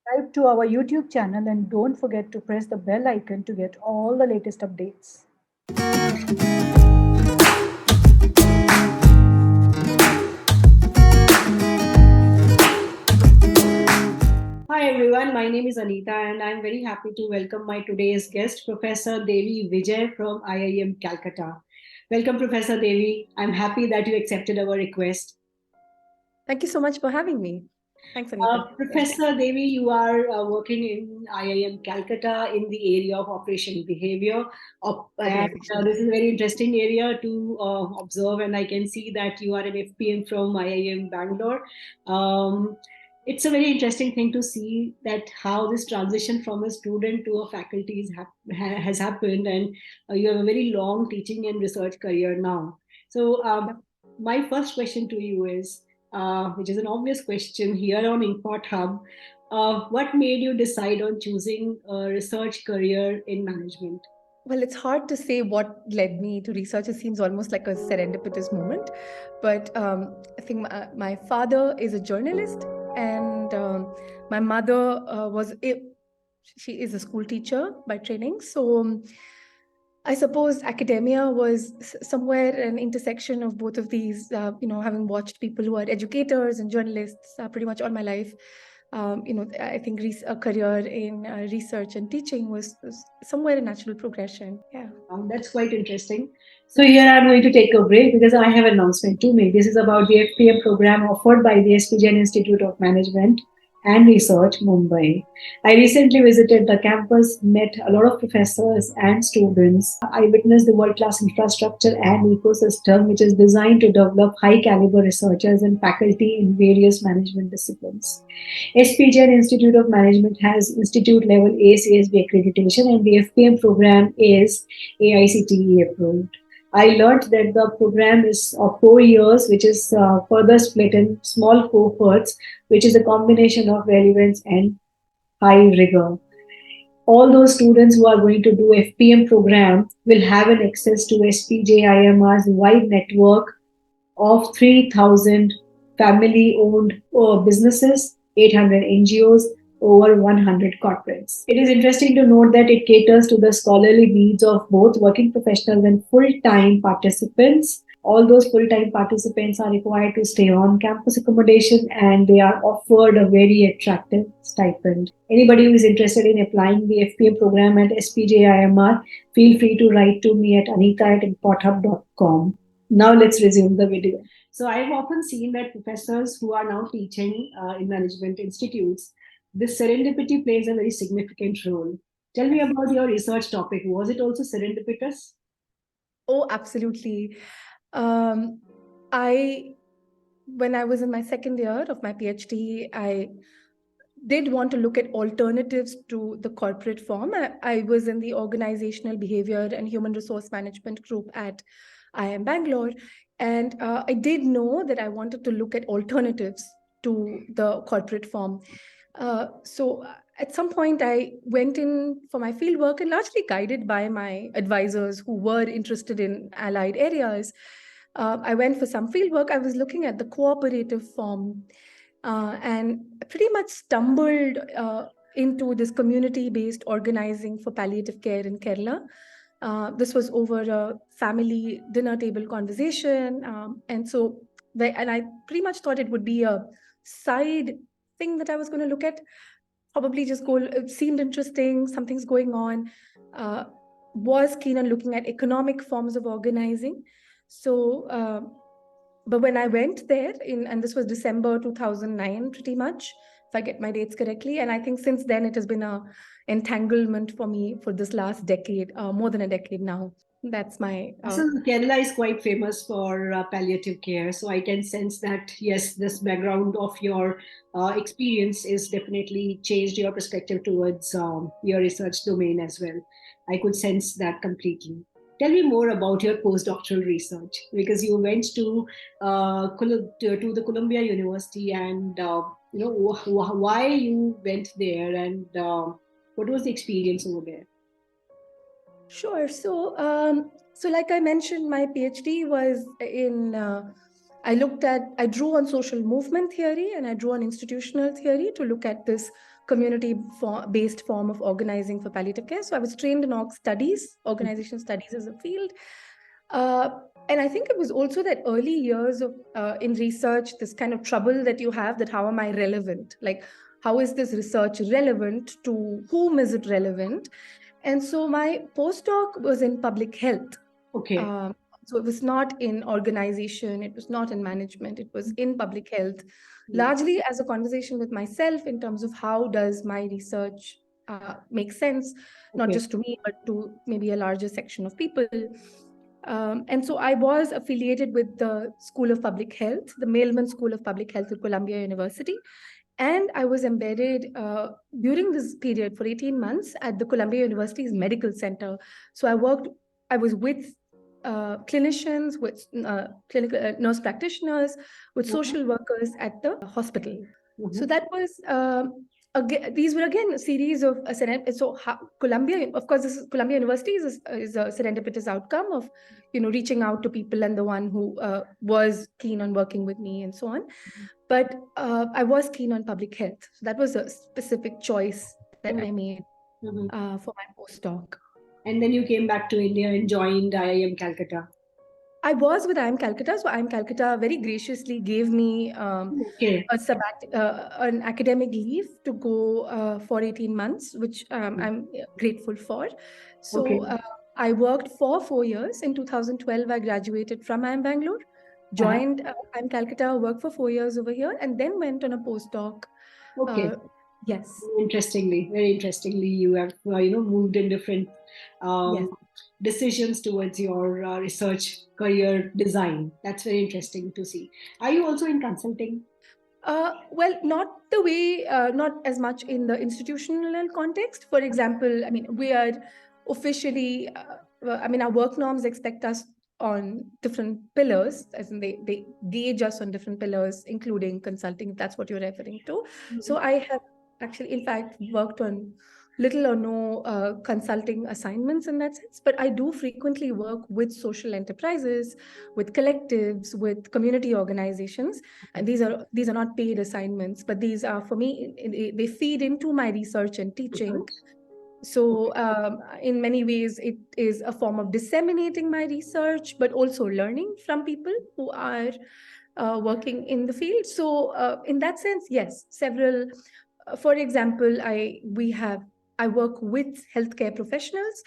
subscribe to our YouTube channel and don't forget to press the bell icon to get all the latest updates. Hi everyone, my name is Anita and I'm very happy to welcome my today's guest, Professor Devi Vijay from IIM Calcutta. Welcome, Professor Devi. I'm happy that you accepted our request. Thank you so much for having me. Thanks, Anita. Professor Devi, you are working in IIM Calcutta in the area of operation behavior. This is a very interesting area to observe, and I can see that you are an FPM from IIM Bangalore. Um, it's a very interesting thing to see that how this transition from a student to a faculty has happened, and you have a very long teaching and research career now. So, my first question to you is, which is an obvious question here on Import Hub. What made you decide on choosing a research career in management? Well, it's hard to say what led me to research. It seems almost like a serendipitous moment. But I think my father is a journalist, and my mother she is a school teacher by training. So I suppose academia was somewhere an intersection of both of these. Having watched people who are educators and journalists pretty much all my life, I think a career in research and teaching was somewhere a natural progression. Yeah. That's quite interesting. So here I'm going to take a break because I have an announcement to make. This is about the FPM program offered by the SPGN Institute of Management and Research, Mumbai. I recently visited the campus, met a lot of professors and students. I witnessed the world-class infrastructure and ecosystem which is designed to develop high-caliber researchers and faculty in various management disciplines. SPGN Institute of Management has institute level ACSB accreditation and the FPM program is AICTE approved. I learned that the program is of 4 years, which is further split in small cohorts, which is a combination of relevance and high rigor. All those students who are going to do FPM program will have an access to SPJIMR's wide network of 3,000 family owned businesses, 800 NGOs, over 100 corporates. It is interesting to note that it caters to the scholarly needs of both working professionals and full time participants. All those full time participants are required to stay on campus accommodation and they are offered a very attractive stipend. Anybody who is interested in applying the FPM program at SPJIMR, feel free to write to me at anita@importhub.com. Now let's resume the video. So I've often seen that professors who are now teaching in management institutes, this serendipity plays a very significant role. Tell me about your research topic. Was it also serendipitous? Oh, absolutely. Um, I when I was in my second year of my PhD, I did want to look at alternatives to the corporate form. I was in the organizational behavior and human resource management group at IIM Bangalore. And I did know that I wanted to look at alternatives to the corporate form. So at some point, I went in for my field work and largely guided by my advisors who were interested in allied areas. I went for some field work. I was looking at the cooperative form and pretty much stumbled into this community-based organizing for palliative care in Kerala. This was over a family dinner table conversation, and I pretty much thought it would be a side thing that I was going to look at. Probably just go. It seemed interesting. Something's going on. Uh, was keen on looking at economic forms of organizing. So. But when I went there and this was December 2009, pretty much, if I get my dates correctly. And I think since then it has been a entanglement for me for this last decade, more than a decade now. That's my. So Kerala is quite famous for palliative care. So I can sense that, yes, this background of your experience is definitely changed your perspective towards your research domain as well. I could sense that completely. Tell me more about your postdoctoral research because you went to the Columbia University and why you went there and what was the experience over there? Sure. So like I mentioned, my PhD was in. I drew on social movement theory and I drew on institutional theory to look at this community-based form of organizing for palliative care. So I was trained in organization studies as a field. And I think it was also that early years of in research, this kind of trouble that you have, that how am I relevant? Like, how is this research relevant? To whom is it relevant? And so my postdoc was in public health. Okay. So it was not in organization, it was not in management, it was in public health, largely as a conversation with myself in terms of how does my research make sense, not just to me, but to maybe a larger section of people. And so I was affiliated with the School of Public Health, the Mailman School of Public Health at Columbia University. And I was embedded during this period for 18 months at the Columbia University's Medical Center. So I was with clinicians, with clinical nurse practitioners, with social workers at the hospital. So that was again, these were again a series of Columbia, of course, Columbia University is a serendipitous outcome of reaching out to people and the one who was keen on working with me and so on. But I was keen on public health, so that was a specific choice that I made for my postdoc. And then you came back to India and joined IIM Calcutta. I was with IIM Calcutta. So IIM Calcutta very graciously gave me an academic leave to go for 18 months, which I'm grateful for. So I worked for 4 years. In 2012, I graduated from IIM Bangalore, joined IIM Calcutta, worked for 4 years over here, and then went on a postdoc. Yes. Very interestingly, you have moved in different decisions towards your research career design. That's very interesting to see. Are you also in consulting? Well, not the way, not as much in the institutional context. For example, I mean, we are officially, our work norms expect us on different pillars, as in they gauge us on different pillars, including consulting, if that's what you're referring to. So I have actually, in fact, worked on little or no consulting assignments in that sense, but I do frequently work with social enterprises, with collectives, with community organizations, and these are not paid assignments, but these are, for me, they feed into my research and teaching. So in many ways, it is a form of disseminating my research, but also learning from people who are working in the field. So in that sense, yes, several. For example, I work with healthcare professionals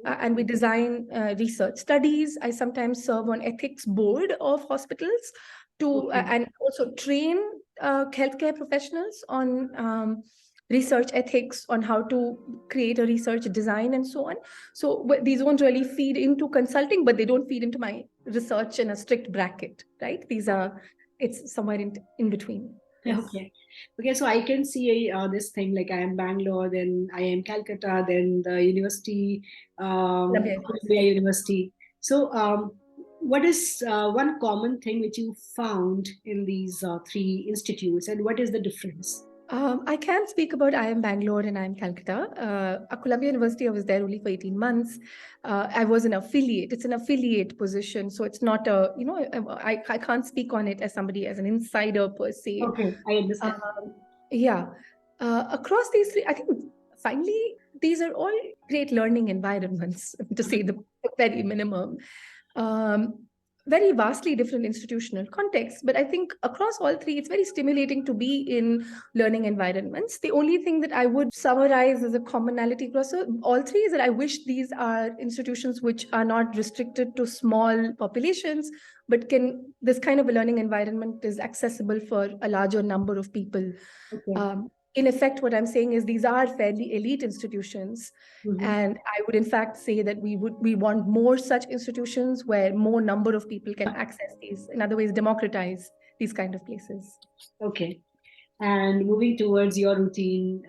and we design research studies. I sometimes serve on ethics board of hospitals and also train healthcare professionals on research ethics, on how to create a research design and so on. So these won't really feed into consulting, but they don't feed into my research in a strict bracket, right? It's somewhere in between. Yes. Okay. So I can see this thing like IIM Bangalore, then IIM Calcutta, then the university, Columbia University. So what is one common thing which you found in these three institutes, and what is the difference? I can speak about IIM Bangalore and IIM Calcutta. At Columbia University, I was there only for 18 months. I was an affiliate. It's an affiliate position. So it's not I can't speak on it as an insider per se. Okay, I understand. Across these three, I think finally, these are all great learning environments, to say the very minimum. Very vastly different institutional contexts, but I think across all three, it's very stimulating to be in learning environments. The only thing that I would summarize as a commonality across all three is that I wish these are institutions which are not restricted to small populations, but this kind of a learning environment is accessible for a larger number of people. In effect, what I'm saying is these are fairly elite institutions. And I would in fact say that we want more such institutions where more number of people can access these, in other ways, democratize these kind of places. Okay. And moving towards your routine,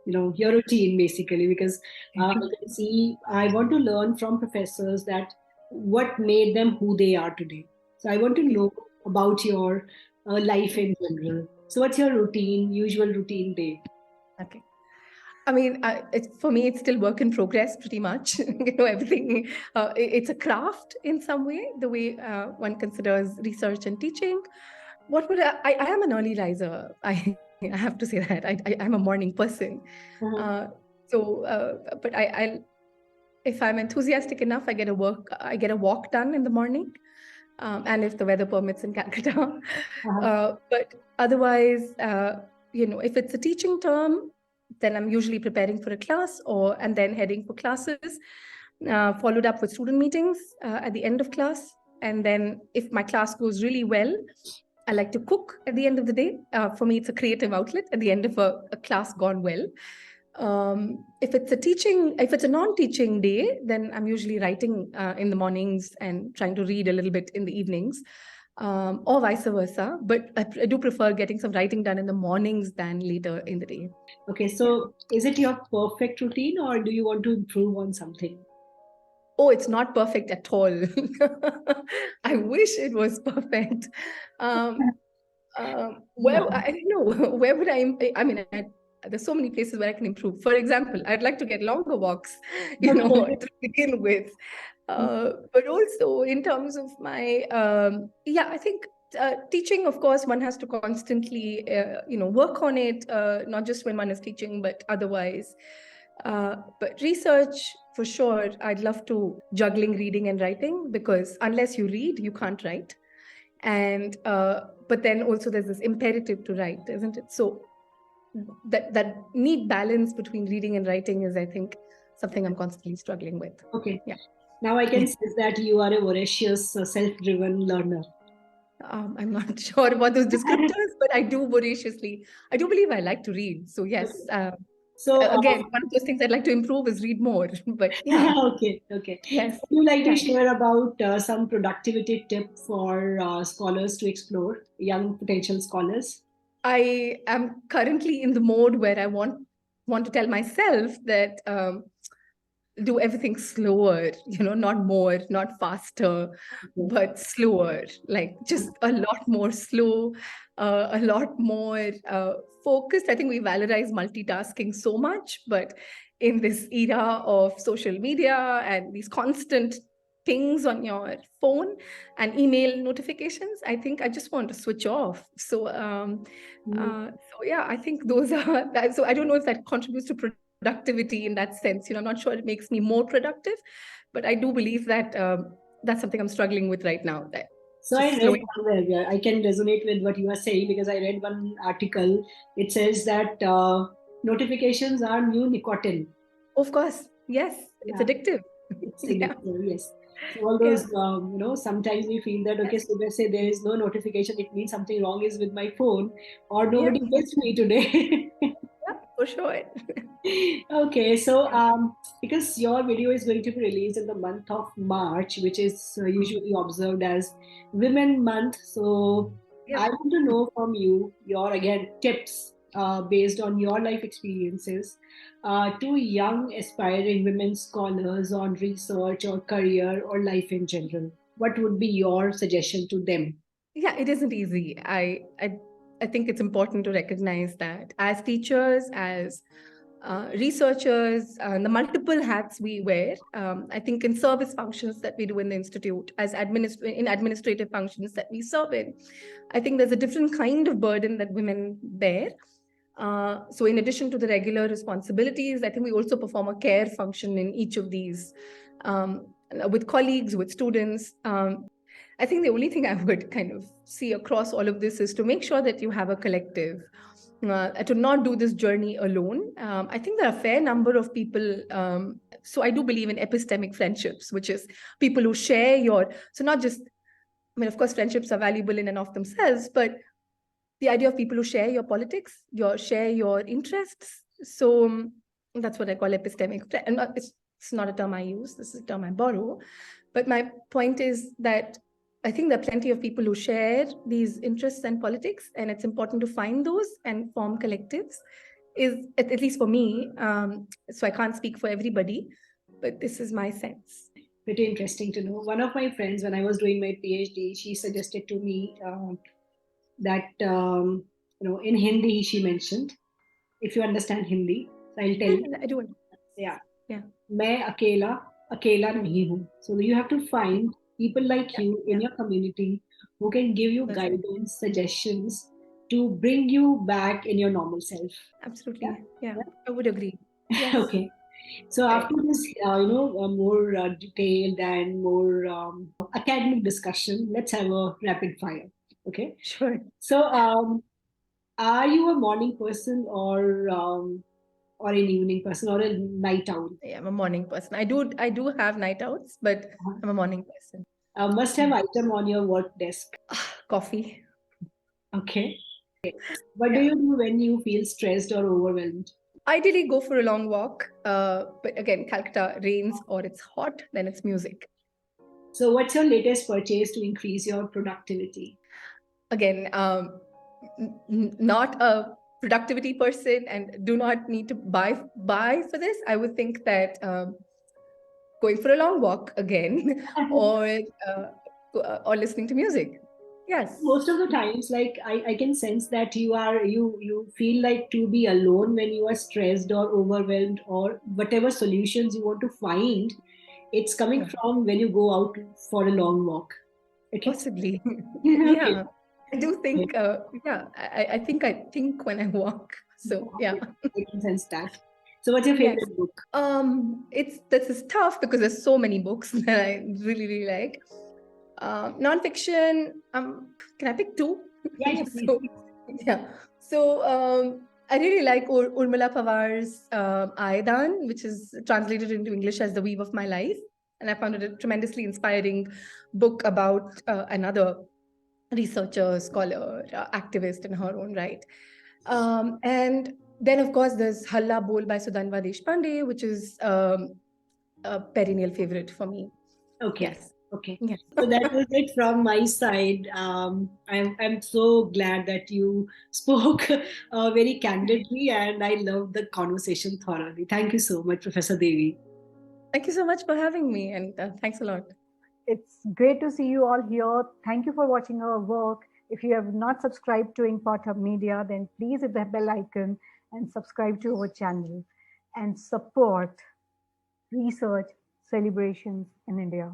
your routine basically, because I can see, I want to learn from professors that what made them who they are today. So I want to know about your life in general. So what's your usual routine day? Okay. I mean, for me, it's still work in progress pretty much. Everything, it's a craft in some way, the way one considers research and teaching. I am an early riser. I I have to say that I'm a morning person. Uh-huh. But if I'm enthusiastic enough, I get a walk done in the morning, and if the weather permits in Calcutta. But otherwise, if it's a teaching term, then I'm usually preparing for a class and then heading for classes, followed up with student meetings at the end of class. And then if my class goes really well, I like to cook at the end of the day. For me, it's a creative outlet at the end of a class gone well. If it's a non-teaching day, then I'm usually writing in the mornings and trying to read a little bit in the evenings, or vice versa. But I do prefer getting some writing done in the mornings than later in the day. Okay, so is it your perfect routine or do you want to improve on something? Oh, it's not perfect at all. I wish it was perfect. Where I don't know where would I mean, there's so many places where I can improve. For example, I'd like to get longer walks, Okay. to begin with. But also in terms of my, I think teaching, of course, one has to constantly, work on it, not just when one is teaching, but otherwise. But research, for sure, I'd love to juggling reading and writing, because unless you read, you can't write. And but then also there's this imperative to write, isn't it? So that neat balance between reading and writing is, I think, something I'm constantly struggling with. Okay. Yeah. Now I can say that you are a voracious, self-driven learner. I'm not sure about those descriptors, but I do believe I like to read. So yes, So, again, one of those things I'd like to improve is read more. But yeah, okay. yes. Would you like to Yeah. share about some productivity tip for scholars to explore, young potential scholars? I am currently in the mode where I want to tell myself that do everything slower, not more, not faster, Okay. but slower, like just a lot more slow, a lot more focused. I think we valorize multitasking so much, but in this era of social media and these constant pings on your phone and email notifications, I think I just want to switch off. So I think those are that. So I don't know if that contributes to productivity in that sense. I'm not sure it makes me more productive, but I do believe that that's something I'm struggling with right now. That So I just read slowing. somewhere, yeah, I can resonate with what you are saying because I read one article. It says that notifications are new nicotine. Of course, yes, it's Yeah, addictive. it's Yeah, addictive. Yes. So all yeah, those, sometimes we feel that okay, yes, so they say there is no notification. It means something wrong is with my phone, or yeah, nobody gets me today. yeah, for sure. Okay, so Yeah. because your video is going to be released in the month of March, which is Mm. usually observed as Women Month, so I Yep. want to know from you your again tips based on your life experiences to young aspiring women scholars on research or career or life in general. What would be your suggestion to them? Yeah, it isn't easy. I think it's important to recognize that as teachers, as researchers, the multiple hats we wear. I think in service functions that we do in the institute, as in administrative functions that we serve in, I think there's a different kind of burden that women bear. So in addition to the regular responsibilities, I think we also perform a care function in each of these, with colleagues, with students. I think the only thing I would kind of see across all of this is to make sure that you have a collective, to not do this journey alone. I think there are a fair number of people. So I do believe in epistemic friendships, which is people who share so not just, I mean, of course, friendships are valuable in and of themselves, but the idea of people who share your politics, share your interests. So that's what I call epistemic. And it's not a term I use. This is a term I borrow. But my point is that I think there are plenty of people who share these interests and politics, and it's important to find those and form collectives. Is at least for me. So I can't speak for everybody, but this is my sense. Pretty interesting to know. One of my friends, when I was doing my PhD, she suggested to me that in Hindi she mentioned, if you understand Hindi, so I'll tell you. Yeah, I do. Yeah, Yeah, मैं अकेला अकेला नहीं हूँ. So you have to find people like yeah, you in yeah. your community who can give you That's right. guidance, suggestions. to bring you back in your normal self. Absolutely. Yeah, Yeah. I would agree. Yes. Okay. So Correct. after this, more detailed and more academic discussion, let's have a rapid fire. Okay. Sure. So, are you a morning person or an evening person or a night owl? Yeah, I'm a morning person. I do have night outs, but I'm a morning person. Must have Yeah. item on your work desk. Coffee. Okay. What do Yeah. you do when you feel stressed or overwhelmed? Ideally, go for a long walk. But again, Calcutta rains or it's hot, then it's music. So, what's your latest purchase to increase your productivity? Again, not a productivity person and do not need to buy for this. I would think that going for a long walk again, or listening to music. Yes. Most of the times, like I can sense that you feel like to be alone when you are stressed or overwhelmed or whatever solutions you want to find, it's coming Yeah. from when you go out for a long walk. Okay. Possibly. Okay. Yeah. I do Okay. think, yeah, I think when I walk. So yeah. I can sense that. So, what's your Yes. favorite book? It's this is tough because there's so many books that I really, really like. Nonfiction, can I pick two? Yeah, yeah, please. So yeah. So I really like Urmila Pawar's Aidan, which is translated into English as The Weave of My Life. And I found it a tremendously inspiring book about another researcher, scholar, activist in her own right. And then, of course, there's Halla Bol by Sudhanva Deshpande, which is a perennial favorite for me. Okay. Yes. Okay. Yes. So that was it from my side. I'm so glad that you spoke very candidly, and I loved the conversation thoroughly. Thank you so much, Professor Devi. Thank you so much for having me, and thanks a lot. It's great to see you all here. Thank you for watching our work. If you have not subscribed to Inkpot Hub Media, then please hit the bell icon and subscribe to our channel and support research celebrations in India.